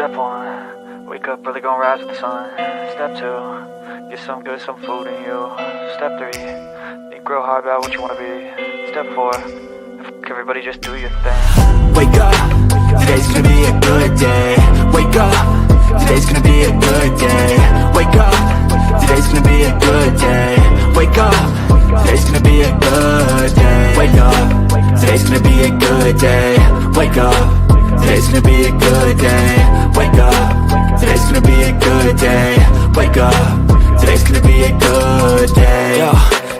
Step one, wake up early, gonna rise with the sun. Step two, get some good, some food in you. Step three, think real hard about what you wanna be. Step four, everybody just do your thing. Wake up, today's gonna be a good day. Wake up, today's gonna be a good day. Wake up, today's gonna be a good day. Wake up, today's gonna be a good day. Wake up, today's gonna be a good day. Wake up, today's gonna be a good day. Wake up, today's gonna be a good day. Wake up, today's gonna be a good day. Yo,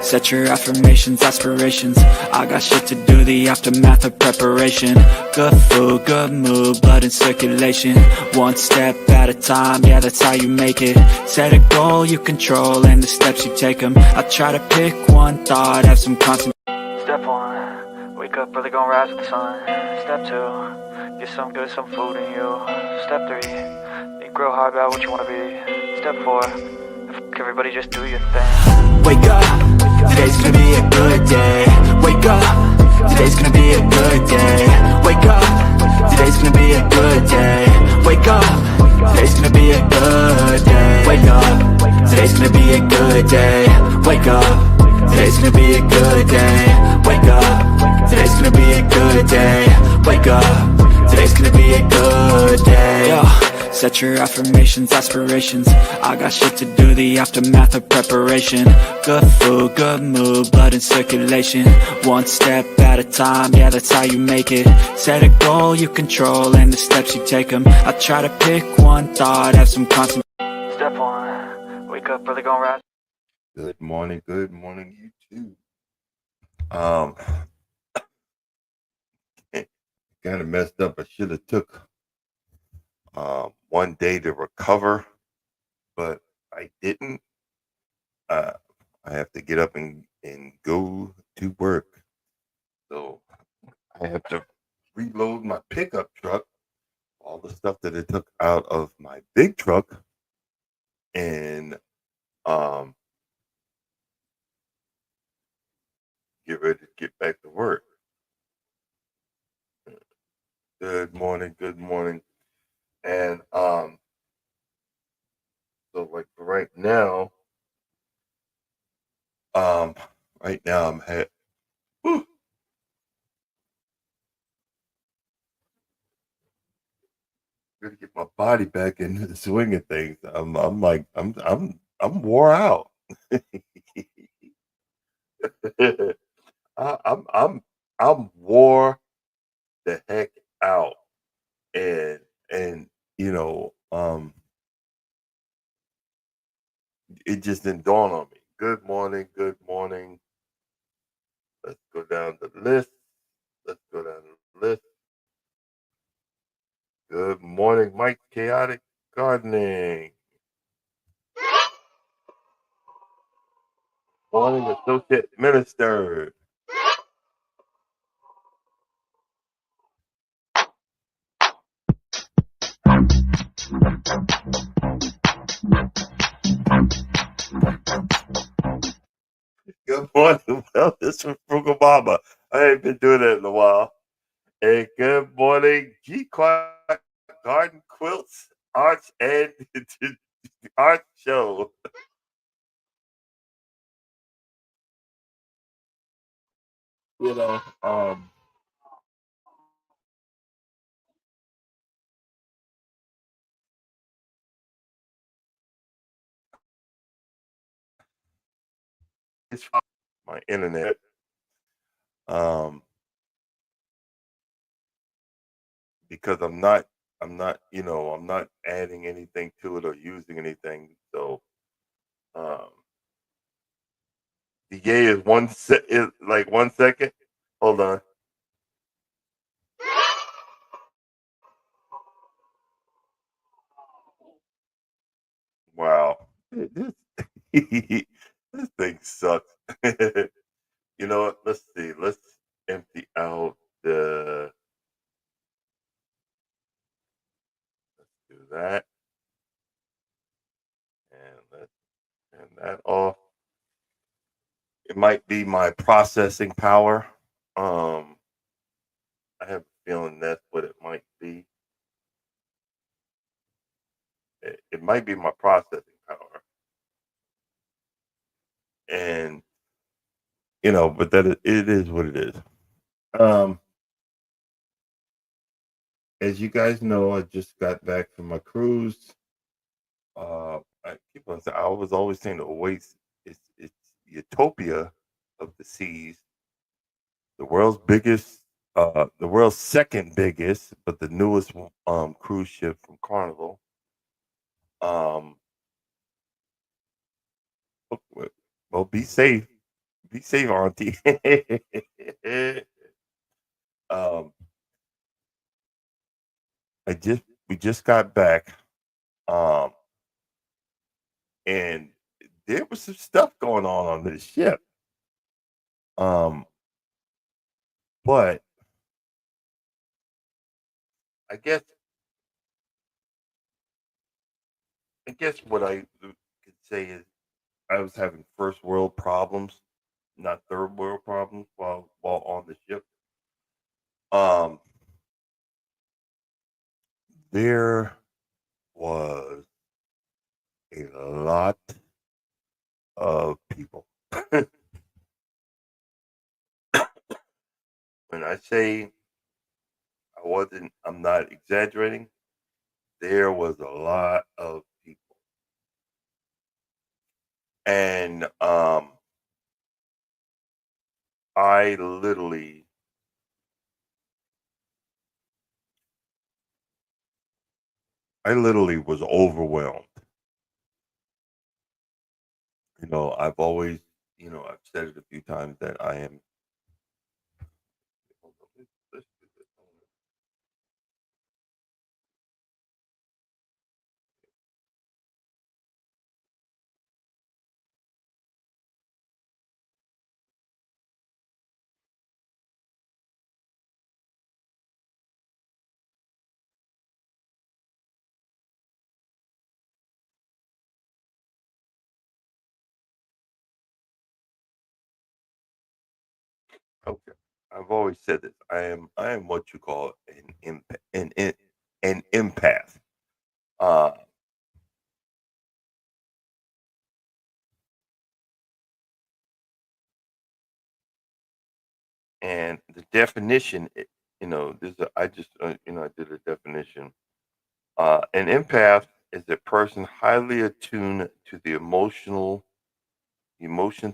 set your affirmations, aspirations. I got shit to do, the aftermath of preparation. Good food, good mood, blood in circulation. One step at a time, yeah, that's how you make it. Set a goal you control and the steps you take them. I try to pick one thought, have some concentration. Step one, wake up early, gonna rise with the sun. Step two, get some good, some food in you. Step three, think real hard about what you wanna be. Step four, everybody just do your thing. Wake up, today's gonna be a good day. Wake up, today's gonna be a good day. Wake up, today's gonna be a good day. Wake up, today's gonna be a good day. Wake up, today's gonna be a good day. Wake up, today's gonna be a good day. Wake up, today's gonna be a good day. Wake up, today's gonna be a good day. Yo, set your affirmations, aspirations. I got shit to do, the aftermath of preparation. Good food, good mood, blood in circulation. One step at a time, yeah, that's how you make it. Set a goal you control and the steps you take them. I try to pick one thought, have some concentration. Step one, wake up early, gonna rise. Good morning, YouTube. Kind of messed up. I should have took 1 day to recover, but I didn't. I have to get up and go to work, so I have to reload my pickup truck, all the stuff that it took out of my big truck, and get ready to get back to work. Good morning, and so like for right now, I'm gonna get my body back into the swing of things. I'm wore out. I'm wore the heck out, and you know, it just didn't dawn on me. Good morning. Let's go down the list. Good morning, Mike. Chaotic Gardening. Morning, Associate Minister. Good morning, Wellness from Frugal Mama. I ain't been doing that in a while. And good morning, G Clark Garden Quilts Arts and Art Show. You know, it's my internet. Because I'm not, I'm not adding anything to it or using anything. So, delay is is like 1 second. Hold on. Wow, this this thing sucks. You know what? Let's see. Let's empty out the. Let's do that, and let's turn that off. It might be my processing power. I have a feeling that's what it might be. it might be my processing power, and but it is what it is. Um, as you guys know, I just got back from my cruise. I keep on saying I was always saying the oasis. It's utopia of the seas, the world's biggest, the world's second biggest, but the newest cruise ship from Carnival. Um, well, be safe, Auntie. um, we just got back, um, and there was some stuff going on this ship. Um, but I guess what I could say is I was having first world problems, not third world problems, while on the ship. Um, there was a lot of people. When I say I'm not exaggerating. There was a lot of people, and I literally, was overwhelmed. I've always, I've said it a few times that I am. Let's get this Okay. I've always said this. I am what you call an empath. Uh, and the definition, I just, I did a definition. An empath is a person highly attuned to the emotions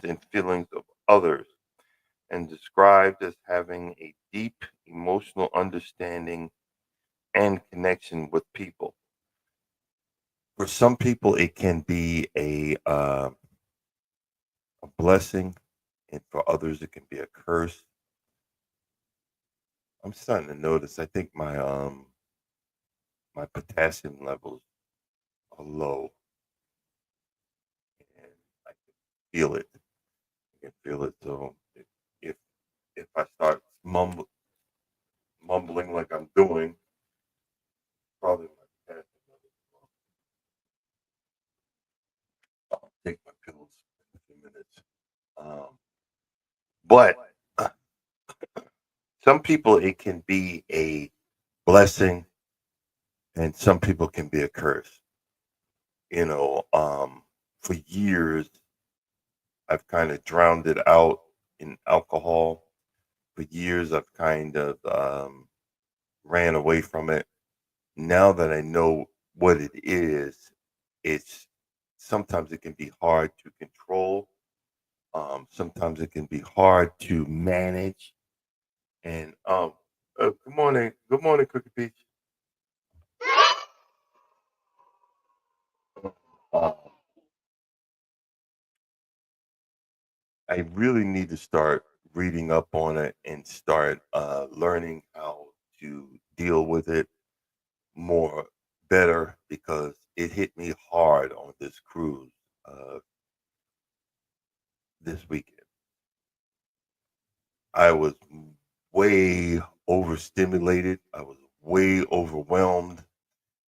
and feelings of others, and described as having a deep emotional understanding and connection with people. For some people, it can be a blessing, and for others, it can be a curse. I'm starting to notice. I think my potassium levels are low, and I can feel it. I can feel it. So if if I start mumbling like I'm doing, probably my potassium levels are low. I'll take my pills in a few minutes. But some people, it can be a blessing, and some people can be a curse. For years, I've kind of drowned it out in alcohol. For years, I've kind of ran away from it. Now that I know what it is, it's sometimes it can be hard to control. Sometimes it can be hard to manage. And good morning, Cookie Peach. Um, I really need to start reading up on it and start learning how to deal with it more better because it hit me hard on this cruise this weekend. I was way overstimulated. I was way overwhelmed.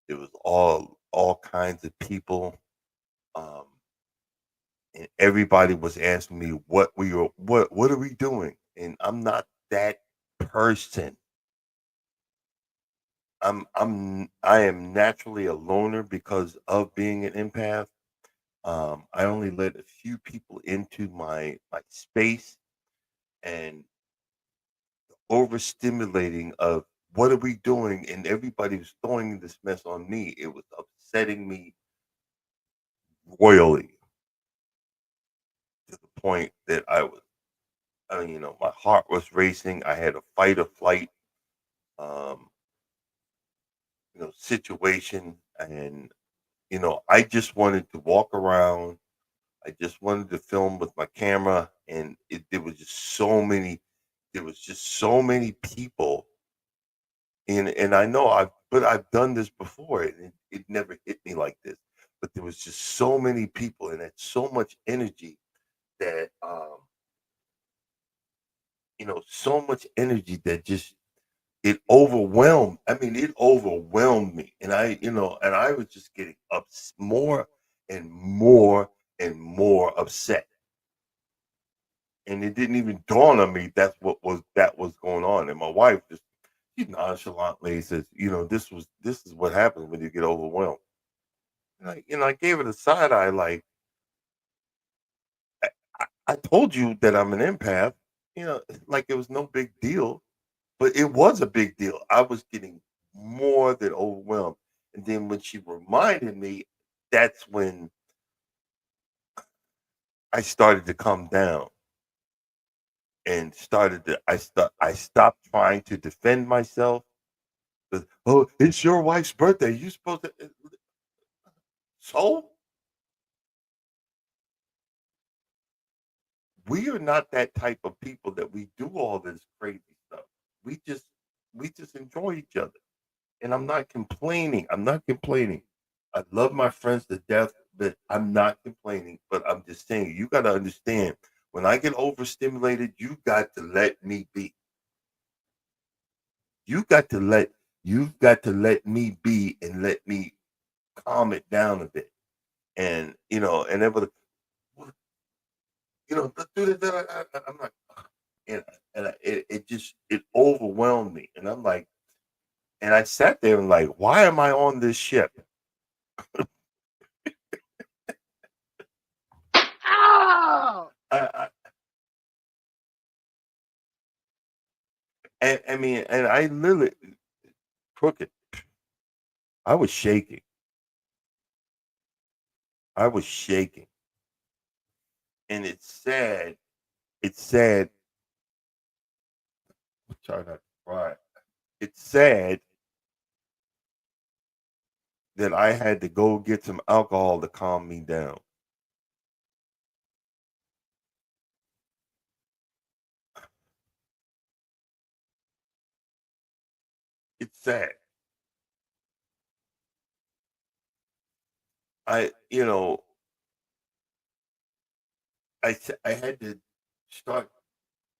It was all kinds of people, um, and everybody was asking me what are we doing, and I'm not that person. I am naturally a loner because of being an empath. I only let a few people into my space, and overstimulating of what are we doing, and everybody was throwing this mess on me. It was upsetting me royally to the point that I mean, my heart was racing. I had a fight or flight, um, situation, and I just wanted to walk around. I just wanted to film with my camera, and there was just so many. There was just so many people, and I know I've done this before, and it never hit me like this. But there was just so many people, and it's so much energy that so much energy that just it overwhelmed. I mean, it overwhelmed me, and I was just getting more and more and more upset, and it didn't even dawn on me that was going on. And my wife just she nonchalantly says, this is what happens when you get overwhelmed. And I gave it a side eye, like I told you that I'm an empath, like it was no big deal. But it was a big deal. I was getting more than overwhelmed. And then when she reminded me, that's when I started to come down and I stopped trying to defend myself. Oh, it's your wife's birthday. You supposed to so we are not that type of people that we do all this crazy stuff. We just we just enjoy each other. And I'm not complaining. I'm not complaining. I love my friends to death, but I'm not complaining. But I'm just saying, you got to understand, when I get overstimulated, you got to let me be. You got to let you've got to let me be and let me calm it down a bit. And and then "Well, let's do this. I'm like, and it just it overwhelmed me, and I'm like, and I sat there and like, why am I on this ship? I, and I mean, and I literally crooked. I was shaking. I was shaking, and it's sad. It's sad. Try not to cry. It's sad that I had to go get some alcohol to calm me down. It's sad. I, you know, I had to start.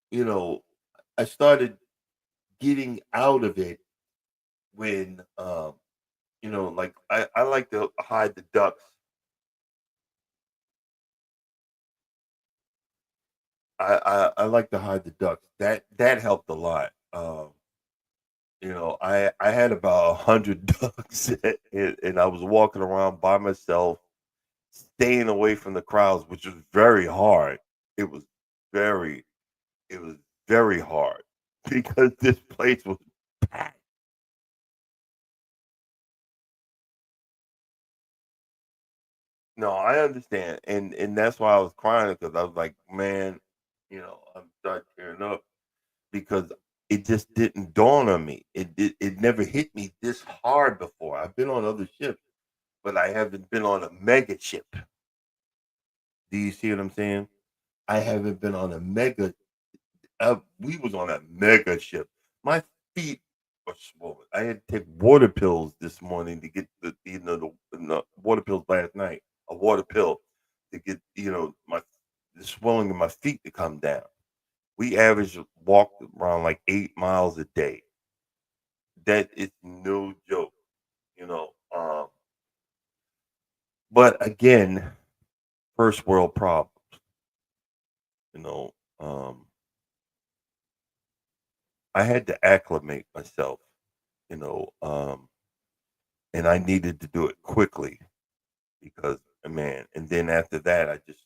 You know, I started getting out of it when, like I like to hide the ducks. I like to hide the ducks. That helped a lot. I had about 100 ducks, and I was walking around by myself, staying away from the crowds, which was very hard. It was very, it was very hard because this place was packed. No, I understand, and that's why I was crying because I was like, man, I'm starting tearing up because it just didn't dawn on me. It never hit me this hard before. I've been on other ships, but I haven't been on a mega ship. Do you see what I'm saying? I haven't been on a mega. We was on a mega ship. My feet were swollen. I had to take water pills this morning to get the water pills last night. A water pill to get my the swelling in my feet to come down. We average walk around like 8 miles a day. That is no joke, you know. But again, first world problems. You know, um, I had to acclimate myself. you know, and I needed to do it quickly because, man, and then after that, I just,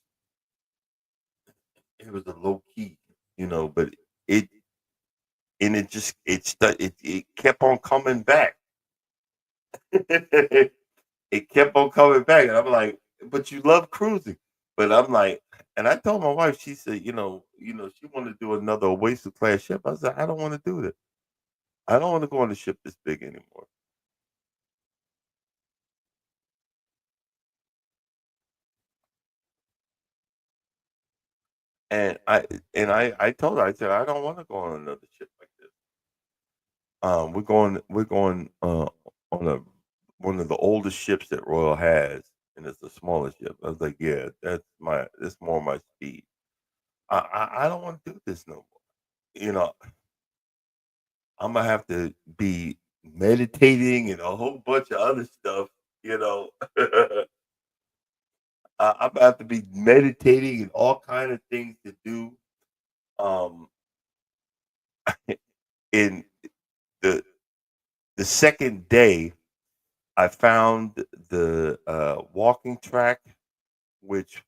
it was a low key, but it, and it just, it kept on coming back. It kept on coming back. And I'm like, but you love cruising. But I'm like, and I told my wife, she said, she wanted to do another Oasis class ship. I said, I don't want to do that. I don't want to go on a ship this big anymore. And I told her, I said, I don't want to go on another ship like this. We're going on a one of the oldest ships that Royal has, and it's the smallest ship. I was like, yeah, that's more my speed. I don't want to do this no more. You know, I'm gonna have to be meditating and a whole bunch of other stuff. You know, I'm gonna have to be meditating and all kind of things to do. Um, in the the second day, I found the walking track, which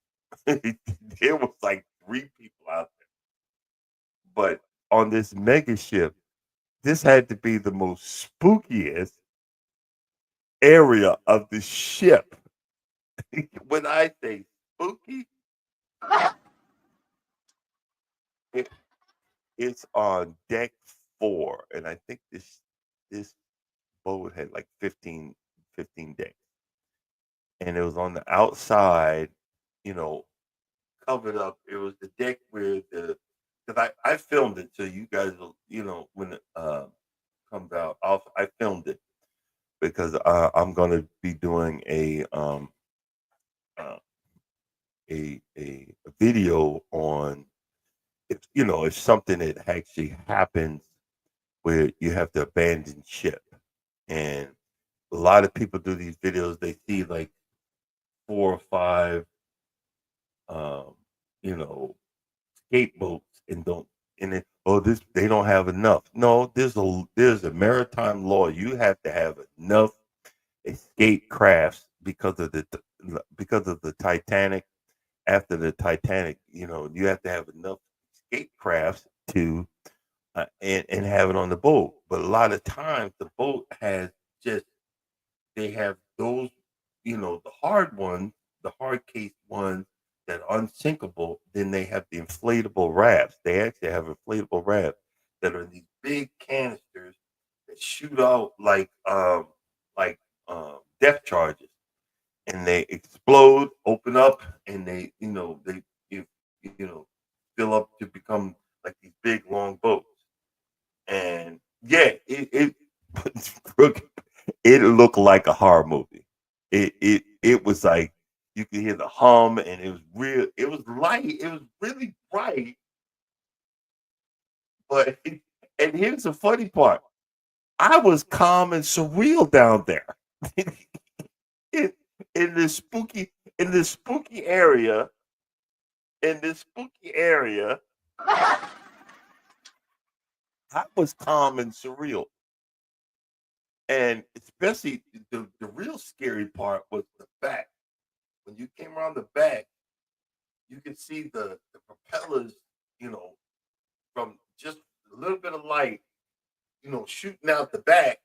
there was like three people out there. But on this mega ship, this had to be the most spookiest area of the ship. When I say spooky, it, it's on deck 4, and I think this boat had like 15 decks, and it was on the outside, you know, covered up. It was the deck where the because I filmed it, so you guys will, when it comes out, I filmed it because I'm gonna be doing uh, a video on if something that actually happens where you have to abandon ship. And a lot of people do these videos, they see like 4 or 5 um you know skateboats and don't and it oh this they don't have enough. No, there's a maritime law. You have to have enough escape crafts because of the Titanic. After the Titanic, you have to have enough escape crafts to and have it on the boat. But a lot of times the boat has just they have those, the hard ones, the hard case ones that are unsinkable. Then they have the inflatable rafts. They actually have inflatable rafts that are these big canisters that shoot out like depth charges, and they explode, open up, and you, you know fill up to become like these big long boats. And yeah, it looked like a horror movie. It was like you could hear the hum, and it was real. It was light. It was really bright. But and here's the funny part: I was calm and surreal down there in, in this spooky in this spooky area. In this spooky area, I was calm and surreal. And especially the real scary part was the back. When you came around the back, you could see the propellers, from just a little bit of light, shooting out the back.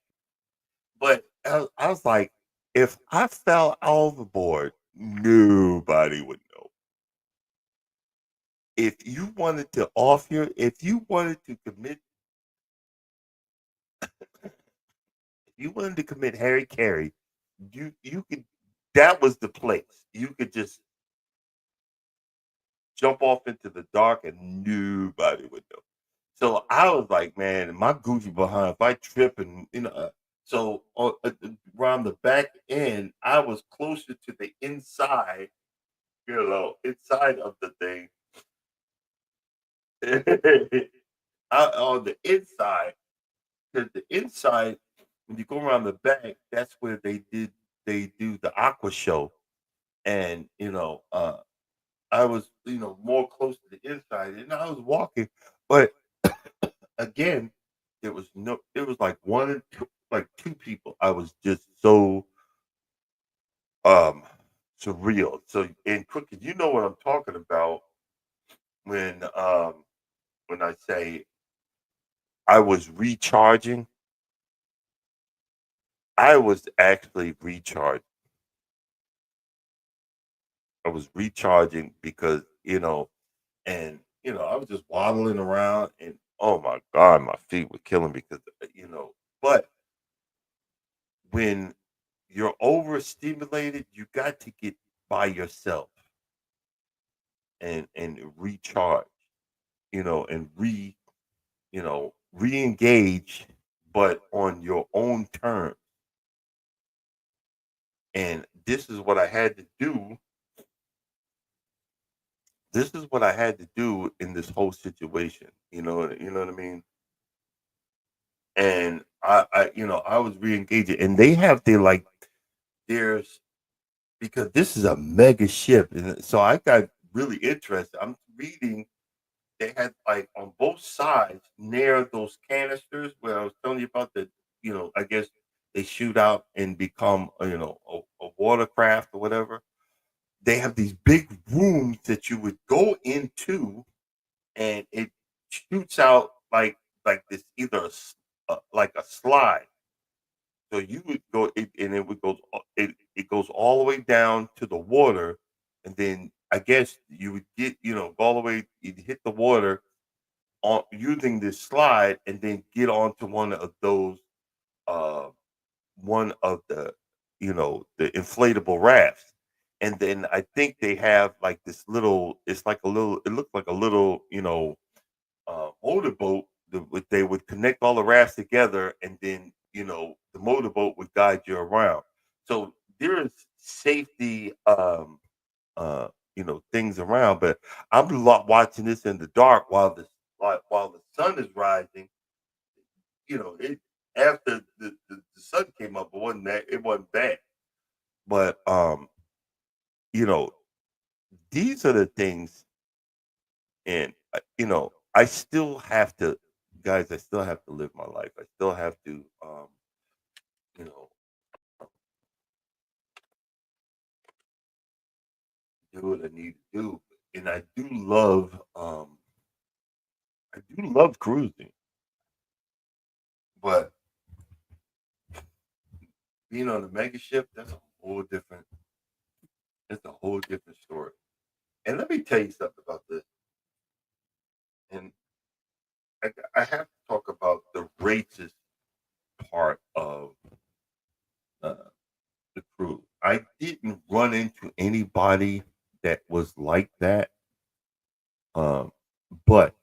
But I was like, if I fell overboard, nobody would know. If you wanted to commit, if you wanted to commit Harry Carey, you could. That was the place. You could just jump off into the dark and nobody would know. So I was like, man, my Gucci behind, if I trip and, so around the back end, I was closer to the inside, inside of the thing. On the inside, because the inside, when you go around the back, that's where they do the aqua show. And, I was, more close to the inside, and I was walking, but again, it was like one and two. like two people. I was just so um surreal. So in Crooked, you know what I'm talking about when I say I was recharging. I was actually recharged. I was recharging because, and I was just waddling around and oh my God, my feet were killing me because but when you're overstimulated, you got to get by yourself and recharge, and re-engage, but on your own terms. And this is what I had to do. This is what I had to do in this whole situation. You know what I mean? And I was re-engaging, and they have their like there's because this is a mega ship, and so I got really interested. I'm reading they had like on both sides near those canisters where I was telling you about I guess they shoot out and become a watercraft or whatever. They have these big rooms that you would go into, and it shoots out like this either like a slide. So you would go and it would go it goes all the way down to the water, and then I guess you would get go all the way you'd hit the water on using this slide and then get onto uh one of the inflatable rafts. And then I think they have like this little it's like a little it looked like a little motorboat they would connect all the rafts together, and then the motorboat would guide you around. So there is safety things around, but watching this in the dark while the sun is rising. It after the sun came up, it wasn't bad. But you know these are the things, and I still have to, guys. I still have to live my life. I still have to you know do what I need to do, and I do love cruising, but being on the mega ship, that's a whole different story. And let me tell you something about this. And I have to talk about the racist part of uh, the crew. I didn't run into anybody that was like that. But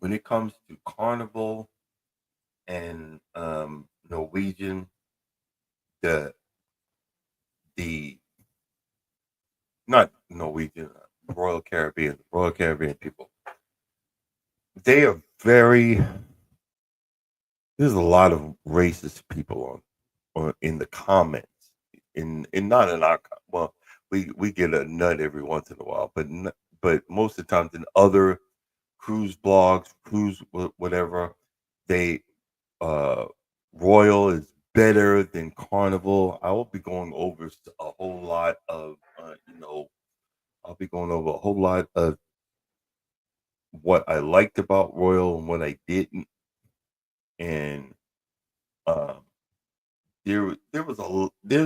when it comes to Carnival and Norwegian, the the not Norwegian, Royal Caribbean people, they are very. There's a lot of racist people on in the comments. In not in our well, we get a nut every once in a while, but most of the times in other cruise blogs, whatever, they uh Royal is better than Carnival. I will be going over a whole lot of I'll be going over a whole lot of what I liked about Royal and what I didn't, and um there's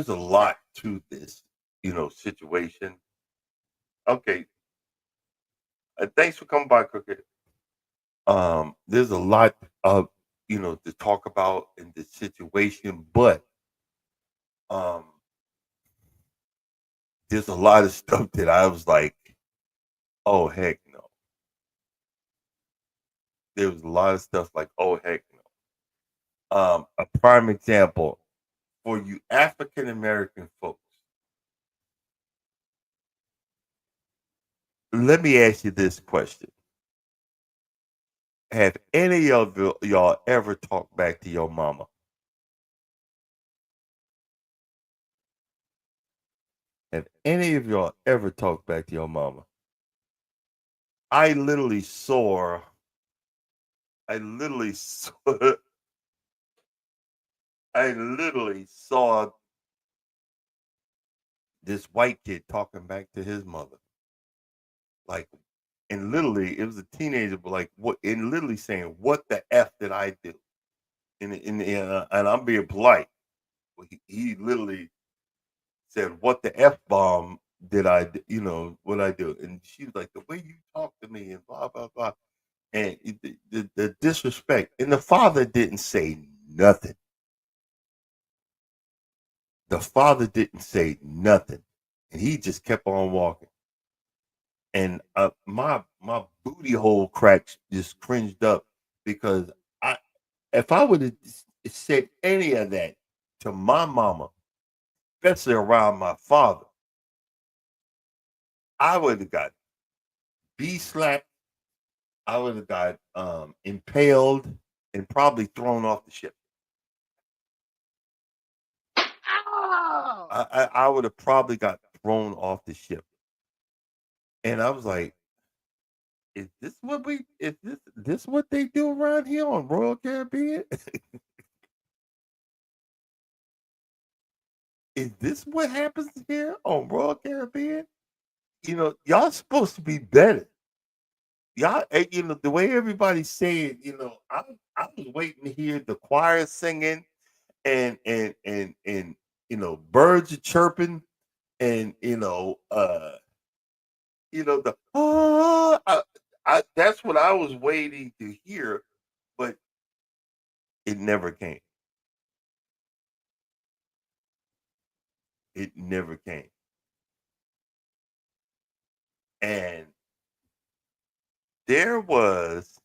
a lot to this situation. Okay, thanks for coming by, Crooked. There's a lot of to talk about in this situation, but um there's a lot of stuff that I was like, oh heck no. There was a lot of stuff like, oh heck no. A prime example for you African American folks. Let me ask you this question: have any of y'all ever talked back to your mama? Have any of y'all ever talked back to your mama? I literally saw. I literally saw. I literally saw this white kid talking back to his mother, like, and literally it was a teenager, but like what, and literally saying, "What the f did I do?" And I'm being polite. But he literally said, "What the f bomb did I, what I do?" And she was like, "The way you talk to me," and blah blah blah, and the disrespect. And the father didn't say nothing. The father didn't say nothing, and he just kept on walking. And my booty hole cracks just cringed up because I if I would have said any of that to my mama, especially around my father, I would have got B slapped. I would have got impaled and probably thrown off the ship. I would have probably got thrown off the ship. And I was like, is this what they do around here on Royal Caribbean? Is this what happens here on Royal Caribbean? Y'all supposed to be better. Y'all, the way everybody's saying, I was waiting to hear the choir singing and birds are chirping and the that's what I was waiting to hear, but it never came. It never came. And there was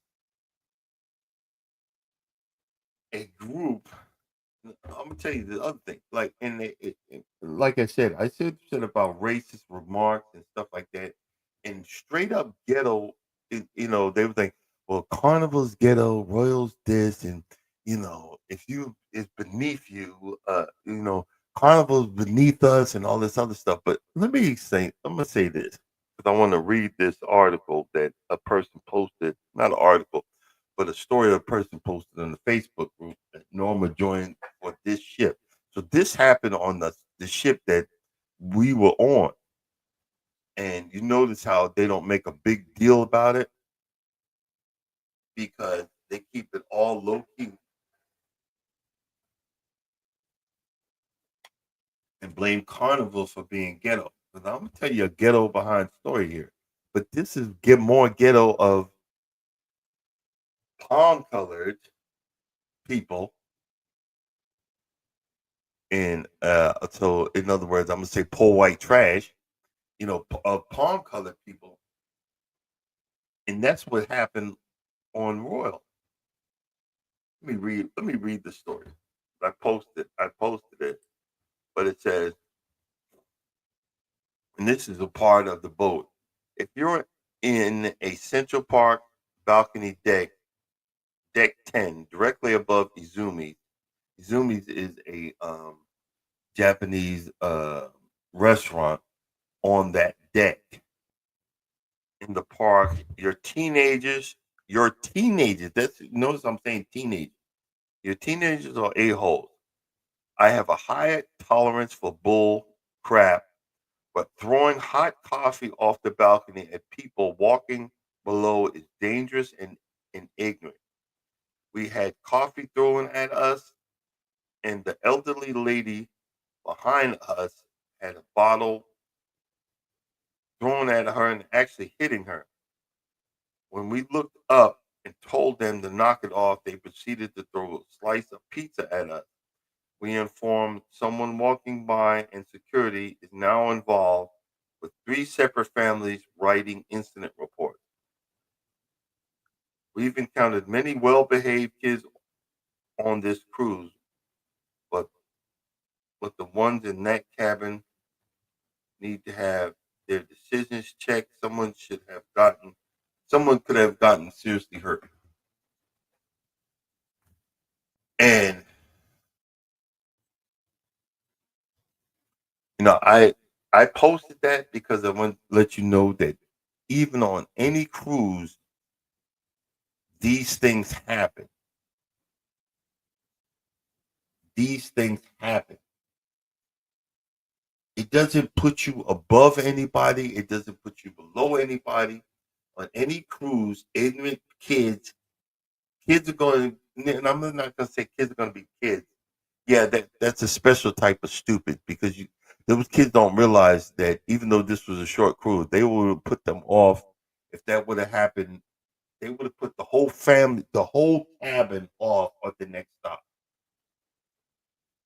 a group. I'm gonna tell you the other thing. Like, like I said, I said about racist remarks and stuff like that, and straight up ghetto. They were like, "Well, Carnival's ghetto, Royals this, and if you it's beneath you, Carnival's beneath us, and all this other stuff." But I'm gonna say this because I want to read this article that a person posted, not an article, but a story a person posted on the Facebook group that Norma joined for this ship. So this happened on the ship that we were on. And you notice how they don't make a big deal about it because they keep it all low key and blame Carnival for being ghetto. But I'm gonna tell you a ghetto behind story here. But this is get more ghetto of palm colored people. And so in other words, I'm gonna say poor white trash, of palm colored people. And that's what happened on Royal. Let me read the story. I posted it, but it says, and this is a part of the boat. If you're in a Central Park balcony deck 10, directly above Izumi's is a Japanese restaurant on that deck in the park. Your teenagers, that's notice I'm saying teenagers. Your teenagers are a-holes. I have a high tolerance for bull crap, but throwing hot coffee off the balcony at people walking below is dangerous and ignorant. We had coffee thrown at us, and the elderly lady behind us had a bottle thrown at her and actually hitting her. When we looked up and told them to knock it off, they proceeded to throw a slice of pizza at us. We informed someone walking by, and security is now involved with three separate families writing incident reports. We've encountered many well behaved kids on this cruise, but the ones in that cabin need to have their decisions checked. Someone could have gotten seriously hurt. And I posted that because I want to let you know that even on any cruise, these things happen. these things happen. It doesn't put you above anybody. It doesn't put you below anybody. On any cruise, ignorant kids are going. And I'm not going to say kids are going to be kids. Yeah, that's a special type of stupid because those kids don't realize that even though this was a short cruise, they would have put them off. If that would have happened, they would have put the whole family, the whole cabin off at the next stop.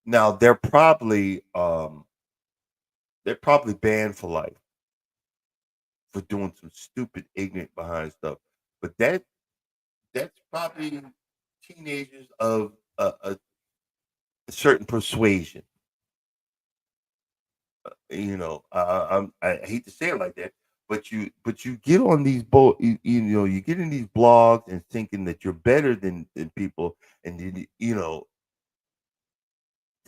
Now they're probably banned for life for doing some stupid, ignorant behind stuff. But that's probably teenagers of a certain persuasion. I hate to say it like that, but you get on these you get in these blogs and thinking that you're better than people, and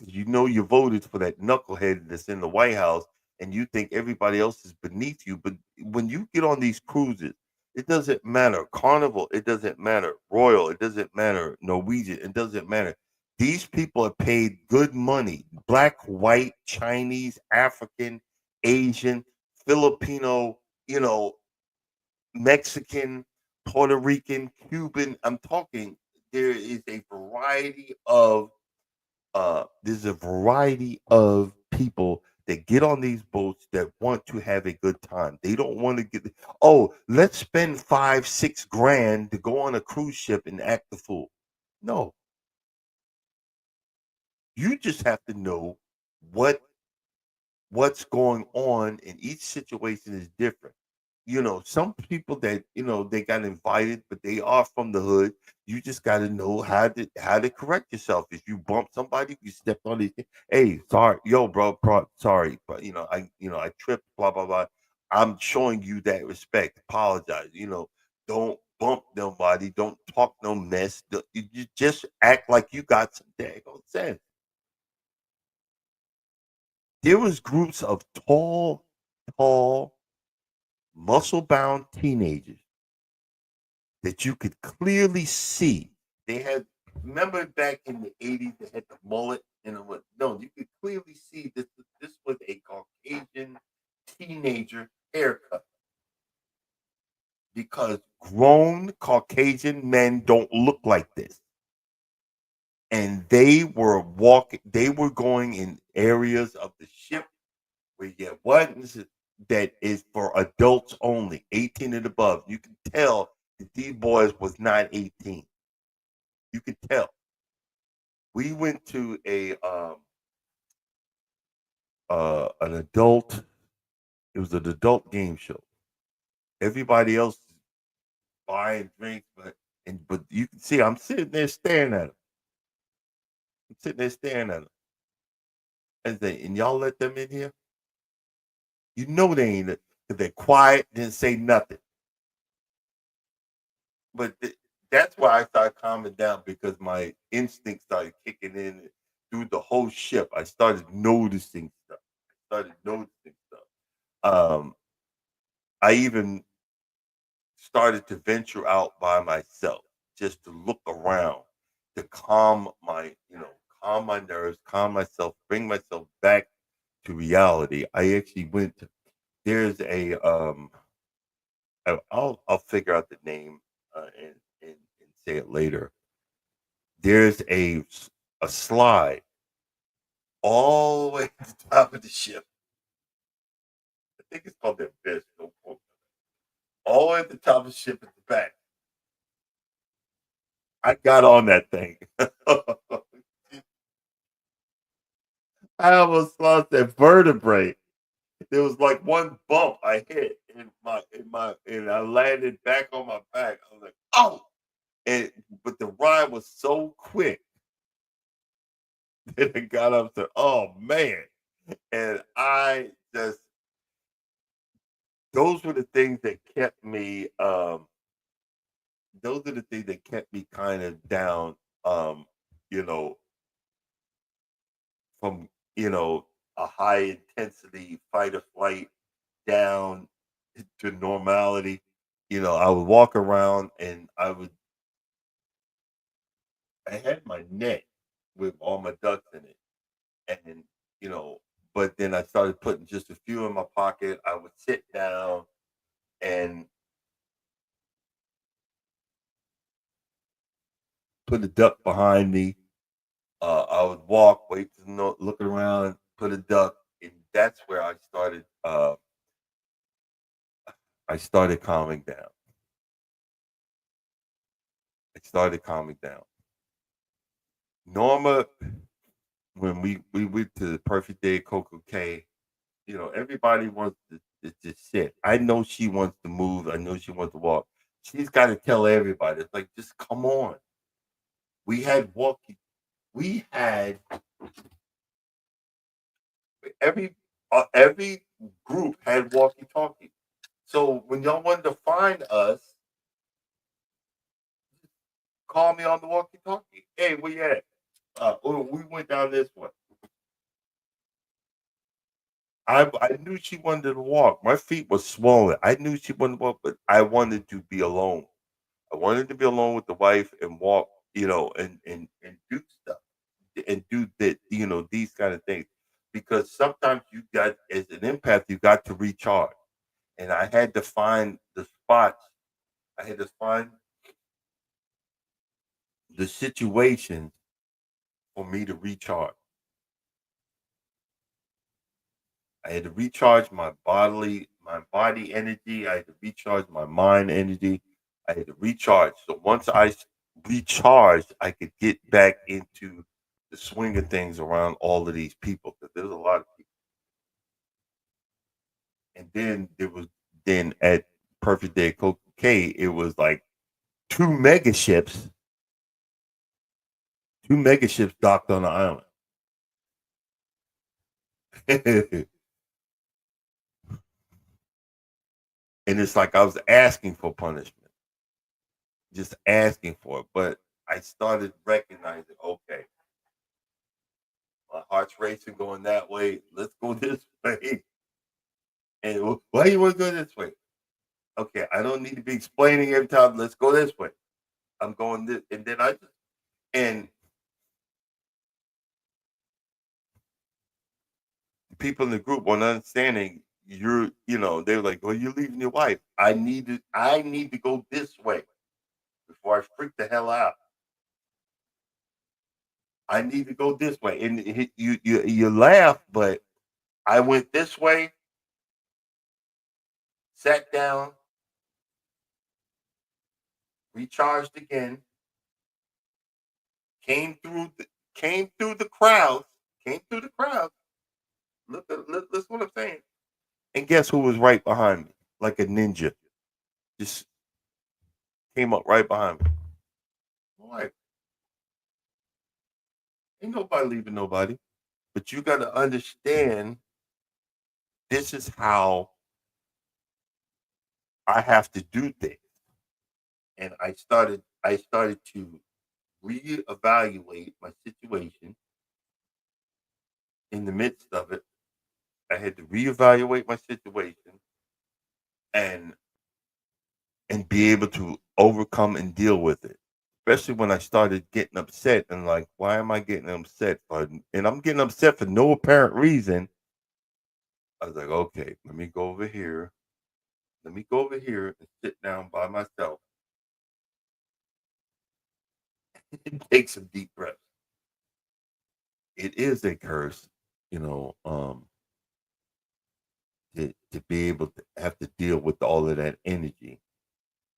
you voted for that knucklehead that's in the White House, and you think everybody else is beneath you. But when you get on these cruises, it doesn't matter Carnival, it doesn't matter Royal, it doesn't matter Norwegian, it doesn't matter. These people are paid good money. Black, white, Chinese, African, Asian, Filipino, Mexican, Puerto Rican, Cuban. I'm talking. There is a variety of there's a variety of people that get on these boats that want to have a good time. They don't want to let's spend 5-6 grand to go on a cruise ship and act the fool. No, you just have to know what what's going on, and each situation is different. Some people that they got invited, but they are from the hood. You just got to know how to correct yourself. If you bump somebody, if you stepped on these, hey, sorry, yo, bro, sorry, but I tripped, blah blah blah. I'm showing you that respect. Apologize. Don't bump nobody. Don't talk no mess. You just act like you got some daggone sense. There was groups of tall, muscle-bound teenagers that you could clearly see. They had remember back in the 80s they had the mullet and it was no, you could clearly see this was a Caucasian teenager haircut because grown Caucasian men don't look like this. And they were going in areas of the ship where you get what that is for adults only, 18 and above. You can tell that these boys was not 18. You could tell. We went to a an adult. It was an adult game show. Everybody else is buying drinks, but you can see I'm sitting there staring at them. I'm sitting there staring at them. And y'all let them in here? You know they ain't. Cause they're quiet, didn't say nothing. But that's why I started calming down because my instinct started kicking in through the whole ship. I started noticing stuff. Um, I even started to venture out by myself just to look around to calm my nerves, calm myself, bring myself back to reality. I actually went to there's a I'll figure out the name and say it later. There's a slide all the way to the top of the ship. I think it's called the Abyss. Don't quote me. All the way at the top of the ship at the back. I got on that thing. I almost lost that vertebrae. There was like one bump I hit and I landed back on my back. I was like, oh, but the ride was so quick that I got up to, oh man. And I just those were the things that kept me those are the things that kept me kind of down you know from a high intensity fight or flight down to normality. I would walk around and I had my neck with all my ducks in it. And but then I started putting just a few in my pocket. I would sit down and put a duck behind me. I would walk, wait to know, look around, put a duck, and that's where I started. I started calming down. I started calming down. Norma, when we went to the Perfect Day at Coco K, everybody wants to sit. I know she wants to move. I know she wants to walk. She's got to tell everybody. It's like, just come on. We had walkie. We had every every group had walkie talkie. So when y'all wanted to find us, call me on the walkie talkie. Hey, where you at? We went down this way. I knew she wanted to walk. My feet were swollen. I knew she wanted to walk, but I wanted to be alone. I wanted to be alone with the wife and walk, and do stuff and do that, these kind of things. Because sometimes you got, as an empath, you got to recharge. And I had to find the spots. I had to find the situations for me to recharge. I had to recharge my body energy. I had to recharge my mind energy. I had to recharge. So once I recharged, I could get back into the swing of things around all of these people, because there's a lot of people. And then at Perfect Day Coco K, it was like two mega ships, docked on the island. And it's like I was asking for punishment, just asking for it. But I started recognizing, okay, my heart's racing going that way. Let's go this way. And why you want to go this way? Okay, I don't need to be explaining every time. Let's go this way. I'm going this, and then and people in the group weren't understanding. They were like, "Well, you're leaving your wife. I need to go this way before I freak the hell out. I need to go this way." And you laugh, but I went this way, sat down, recharged again, came through the came through the crowd, came through the crowd. Listen what I'm saying. And guess who was right behind me, like a ninja, just came up right behind me. I'm like, ain't nobody leaving nobody, but you got to understand, this is how I have to do things. And I started to reevaluate my situation in the midst of it. I had to reevaluate my situation and be able to overcome and deal with it. Especially when I started getting upset and like, why am I getting upset for? And I'm getting upset for no apparent reason. I was like, okay, let me go over here. Let me go over here and sit down by myself and take some deep breaths. It is a curse, you know, to be able to have to deal with all of that energy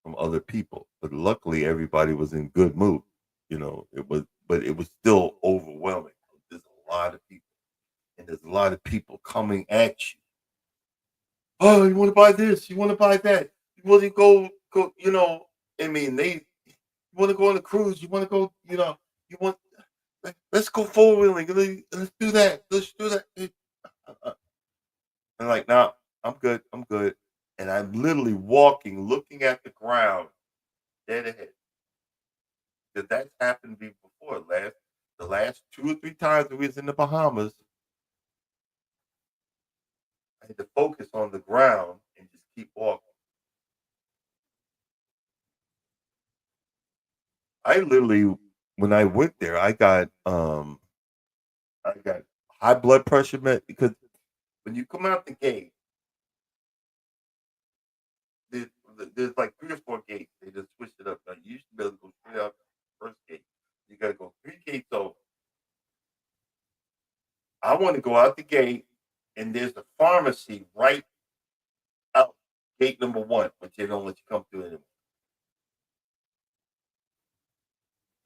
from other people. But luckily, everybody was in good mood. But it was still overwhelming. There's a lot of people, and there's a lot of people coming at you. Oh, you want to buy this? You want to buy that? You want to go? I mean, you want to go on a cruise? You want to go? You want? Let's go four wheeling. Let's do that. Let's do that. And like, now, I'm good. I'm good. And I'm literally walking, looking at the ground, dead ahead. Because that's happened to me before. The last 2 or 3 times we was in the Bahamas, I had to focus on the ground and just keep walking. I literally when I went there, I got high blood pressure because when you come out the gate, there's, there's like 3 or 4 gates. They just switched it up. Now you used to be able to go straight out the first gate. You got to go 3 gates over. I want to go out the gate, and there's a pharmacy right out gate number 1, but they don't let you come through anymore.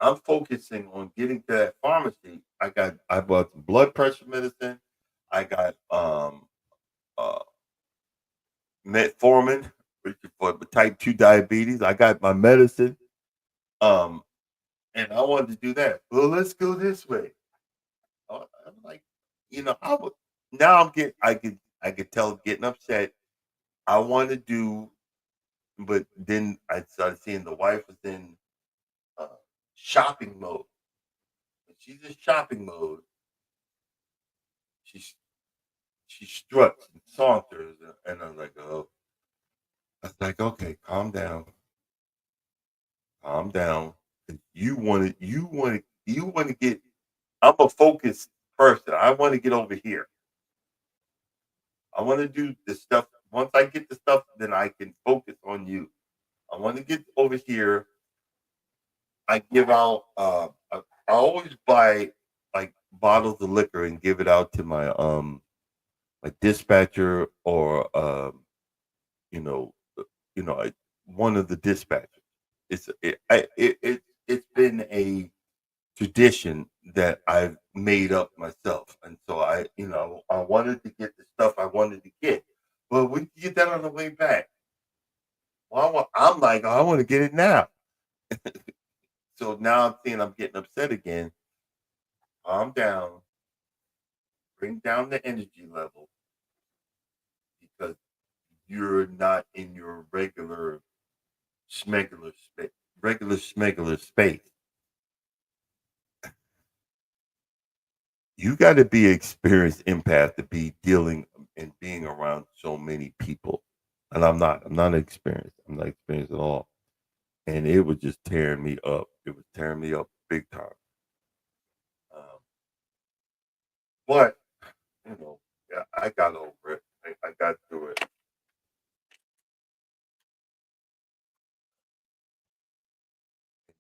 I'm focusing on getting to that pharmacy. I bought some blood pressure medicine. I got uh metformin, which is for type 2 diabetes. I got my medicine. Um and I wanted to do that. Well, let's go this way. I'm like, I would now I'm getting I could tell getting upset. I want to do, but then I started seeing the wife was in uh shopping mode. When she's in shopping mode, she's she struts and saunters, and I'm like, oh, I was like, okay, calm down. You want to get. I'm a focused person. I want to get over here. I want to do the stuff. Once I get the stuff, then I can focus on you. I want to get over here. I give out. I always buy like bottles of liquor and give it out to my dispatcher or you know, one of the dispatchers. It's been a tradition that I've made up myself, and so I wanted to get the stuff I wanted to get, but we can get that on the way back. Well, I'm like, I want to get it now. So now I'm seeing I'm getting upset again. Calm down, bring down the energy level because you're not in your smegular space, regular smegular space. You got to be an experienced empath to be dealing and being around so many people. And I'm not. I'm not experienced. I'm not experienced at all. And it was just tearing me up. It was tearing me up big time. Um, but yeah, I got over it. I got through it.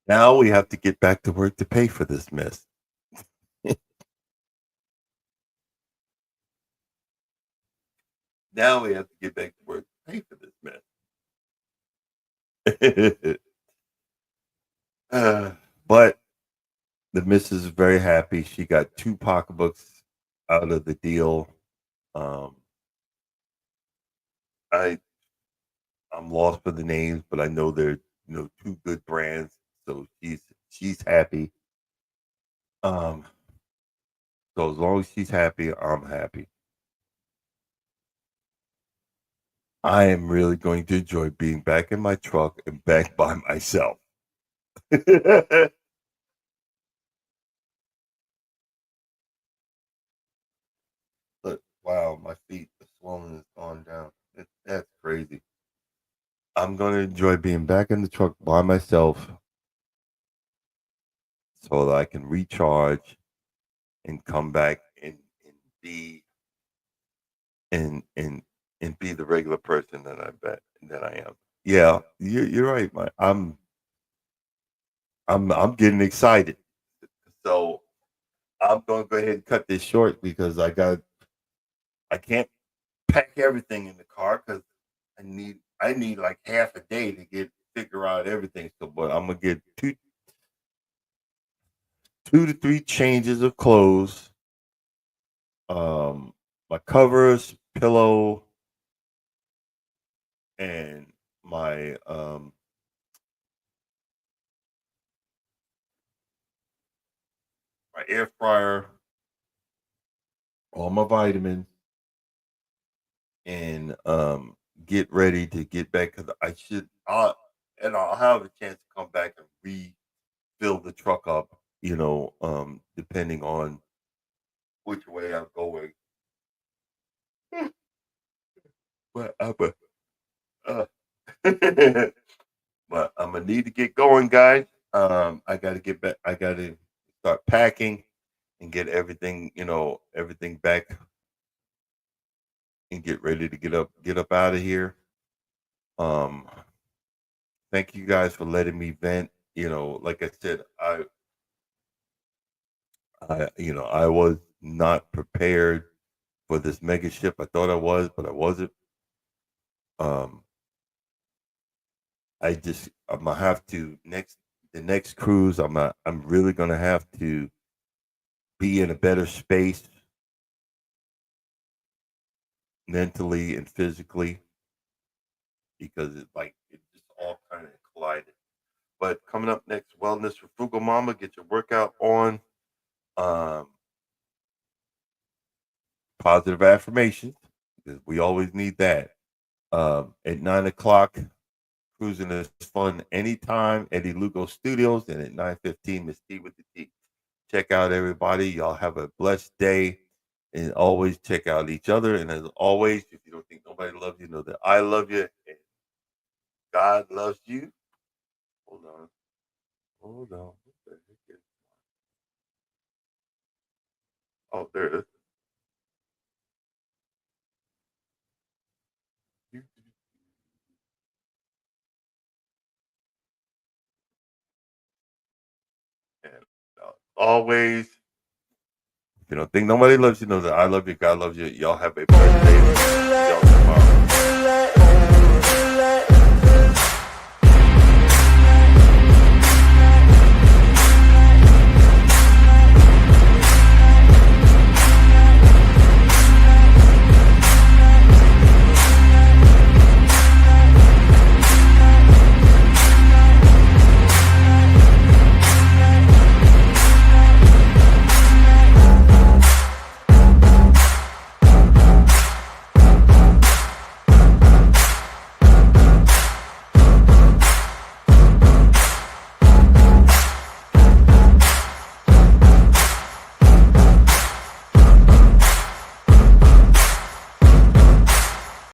Now we have to get back to work to pay for this mess. Now we have to get back to work to pay for this mess. uh, but the missus is very happy. She got 2 pocketbooks out of the deal. Um, I I'm lost for the names, but I know they're 2 good brands, so she's happy. Um, so as long as she's happy, I'm happy. I am really going to enjoy being back in my truck and back by myself. But wow, my feet, the swelling has gone down. That's crazy. I'm going to enjoy being back in the truck by myself so that I can recharge and come back and be and and be the regular person that I am. Yeah, you're right, man. I'm getting excited. So I'm gonna go ahead and cut this short because I can't pack everything in the car because I need like half a day to get figure out everything. So, but I'm gonna get 2 to 3 changes of clothes, my covers, pillow, and my air fryer, all my vitamins, and get ready to get back because I'll have a chance to come back and refill the truck up, depending on which way I'm going. But uh, but I'm gonna need to get going, guys. I got to get back. I got to start packing and get everything, everything back and get ready to get up out of here. Um, Thank you guys for letting me vent. Like I said, I was not prepared for this mega ship. I thought I was, but I wasn't. Um, I'm gonna have to the next cruise. I'm really gonna have to be in a better space mentally and physically because it just all kind of collided. But coming up next, wellness for Frugal Mama. Get your workout on. Um, Positive affirmations because we always need that. At 9 o'clock, cruising is fun anytime. Eddie Lugo Studios, and at 9:15, Miss T with the T. Check out everybody. Y'all have a blessed day, and always check out each other. And as always, if you don't think nobody loves you, know that I love you and God loves you. Hold on, hold on. What the heck is- Oh, there it is. And always, if you don't think nobody loves you, know that I love you. God loves you. Y'all have a blessed day. Y'all tomorrow.